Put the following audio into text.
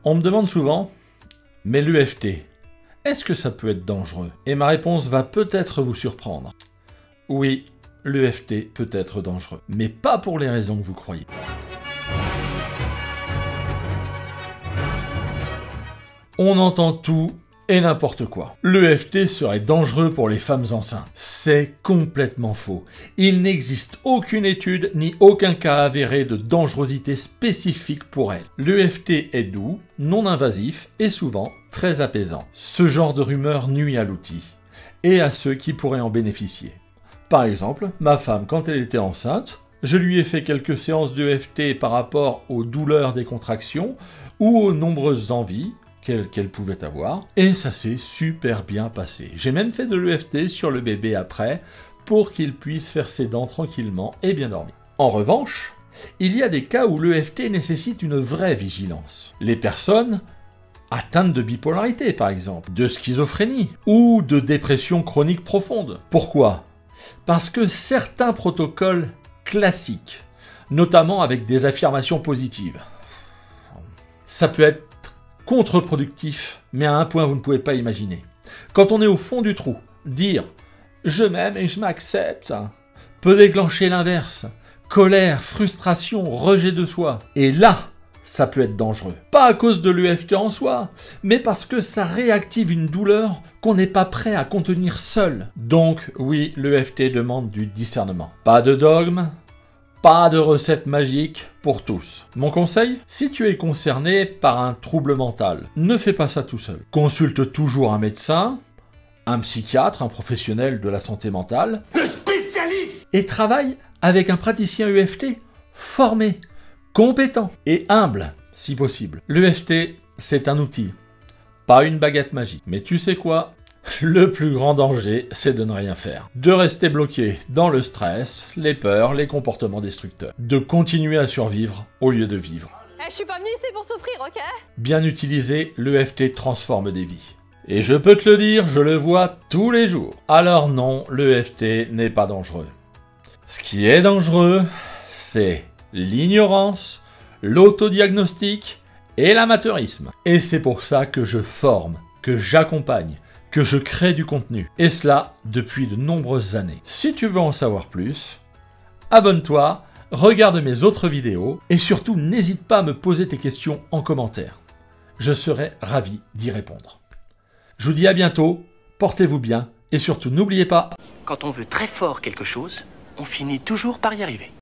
On me demande souvent, mais l'UFT, est-ce que ça peut être dangereux? Et ma réponse va peut-être vous surprendre. Oui, l'UFT peut être dangereux, mais pas pour les raisons que vous croyez. On entend tout et n'importe quoi. L'EFT serait dangereux pour les femmes enceintes. C'est complètement faux. Il n'existe aucune étude ni aucun cas avéré de dangerosité spécifique pour elles. L'EFT est doux, non invasif et souvent très apaisant. Ce genre de rumeur nuit à l'outil et à ceux qui pourraient en bénéficier. Par exemple, ma femme, quand elle était enceinte, je lui ai fait quelques séances d'EFT par rapport aux douleurs des contractions ou aux nombreuses envies qu'elle pouvait avoir, et ça s'est super bien passé. J'ai même fait de l'EFT sur le bébé après, pour qu'il puisse faire ses dents tranquillement et bien dormir. En revanche, il y a des cas où l'EFT nécessite une vraie vigilance. Les personnes atteintes de bipolarité, par exemple, de schizophrénie, ou de dépression chronique profonde. Pourquoi? Parce que certains protocoles classiques, notamment avec des affirmations positives, ça peut être contre-productif, mais à un point vous ne pouvez pas imaginer. Quand on est au fond du trou, dire « je m'aime et je m'accepte » peut déclencher l'inverse. Colère, frustration, rejet de soi. Et là, ça peut être dangereux. Pas à cause de l'EFT en soi, mais parce que ça réactive une douleur qu'on n'est pas prêt à contenir seul. Donc oui, l'EFT demande du discernement. Pas de dogme, pas de recette magique pour tous. Mon conseil, si tu es concerné par un trouble mental, ne fais pas ça tout seul. Consulte toujours un médecin, un psychiatre, un professionnel de la santé mentale, le spécialiste, et travaille avec un praticien EFT formé, compétent et humble, si possible. L'EFT, c'est un outil, pas une baguette magique. Mais tu sais quoi? Le plus grand danger, c'est de ne rien faire. De rester bloqué dans le stress, les peurs, les comportements destructeurs. De continuer à survivre au lieu de vivre. Je suis pas venu ici pour souffrir, ok? Bien utilisé, l'EFT transforme des vies. Et je peux te le dire, je le vois tous les jours. Alors non, l'EFT n'est pas dangereux. Ce qui est dangereux, c'est l'ignorance, l'autodiagnostic et l'amateurisme. Et c'est pour ça que je forme, que j'accompagne, que je crée du contenu, et cela depuis de nombreuses années. Si tu veux en savoir plus, abonne-toi, regarde mes autres vidéos, et surtout n'hésite pas à me poser tes questions en commentaire. Je serai ravi d'y répondre. Je vous dis à bientôt, portez-vous bien, et surtout n'oubliez pas... Quand on veut très fort quelque chose, on finit toujours par y arriver.